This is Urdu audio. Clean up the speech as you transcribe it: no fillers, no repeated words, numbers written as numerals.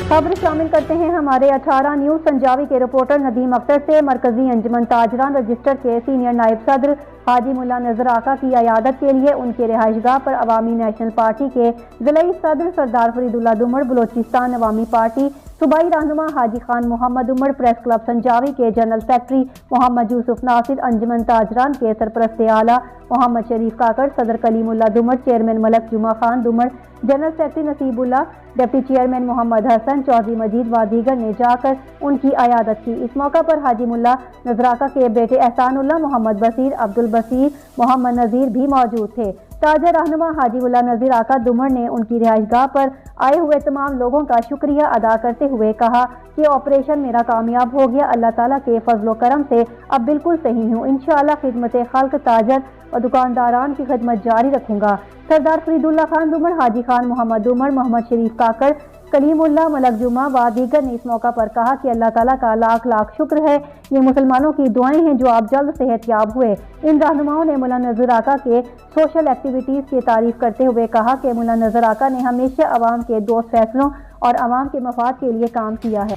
خبر شامل کرتے ہیں ہمارے 18 نیوز سنجاوی کے رپورٹر ندیم اختر سے۔ مرکزی انجمن تاجران رجسٹر کے سینئر نائب صدر حاجی ملا نذر آقا کی عیادت کے لیے ان کے رہائش گاہ پر عوامی نیشنل پارٹی کے ضلعی صدر سردار فرید اللہ دمڑ، بلوچستان عوامی پارٹی صوبائی رہنما حاجی خان محمد عمر، پریس کلب سنجاوی کے جنرل سیکرٹری محمد یوسف ناصر، انجمن تاجران کے سرپرست اعلیٰ محمد شریف کاکڑ، صدر کلیم اللہ دمڑ، چیئرمین ملک جمعہ خان دمڑ، جنرل سیکرٹری نصیب اللہ، ڈپٹی چیئرمین محمد حسن چودھری مجید و دیگر نے جا کر ان کی عیادت کی۔ اس موقع پر حاجی ملا نذر آقا کے بیٹے احسان اللہ، محمد بصیر، عبد البصیر، محمد نذیر بھی موجود تھے۔ تاجر رہنما حاجی ملا نذر آقا دمڑ نے ان کی رہائش گاہ پر آئے ہوئے تمام لوگوں کا شکریہ ادا کرتے ہوئے کہا کہ آپریشن میرا کامیاب ہو گیا، اللہ تعالیٰ کے فضل و کرم سے اب بالکل صحیح ہوں، انشاءاللہ خدمت خلق، تاجر اور دکانداران کی خدمت جاری رکھوں گا۔ سردار فرید اللہ خان دمڑ، حاجی خان محمد عمر، محمد شریف کاکڑ، کلیم اللہ، ملک جمعہ و دیگر نے اس موقع پر کہا کہ اللہ تعالیٰ کا لاکھ لاکھ شکر ہے، یہ مسلمانوں کی دعائیں ہیں جو آپ جلد صحت یاب ہوئے۔ ان رہنماؤں نے ملا نذر آقا کے سوشل ایکٹیویٹیز کی تعریف کرتے ہوئے کہا کہ ملا نذر آقا نے ہمیشہ عوام کے دوست فیصلوں اور عوام کے مفاد کے لیے کام کیا ہے۔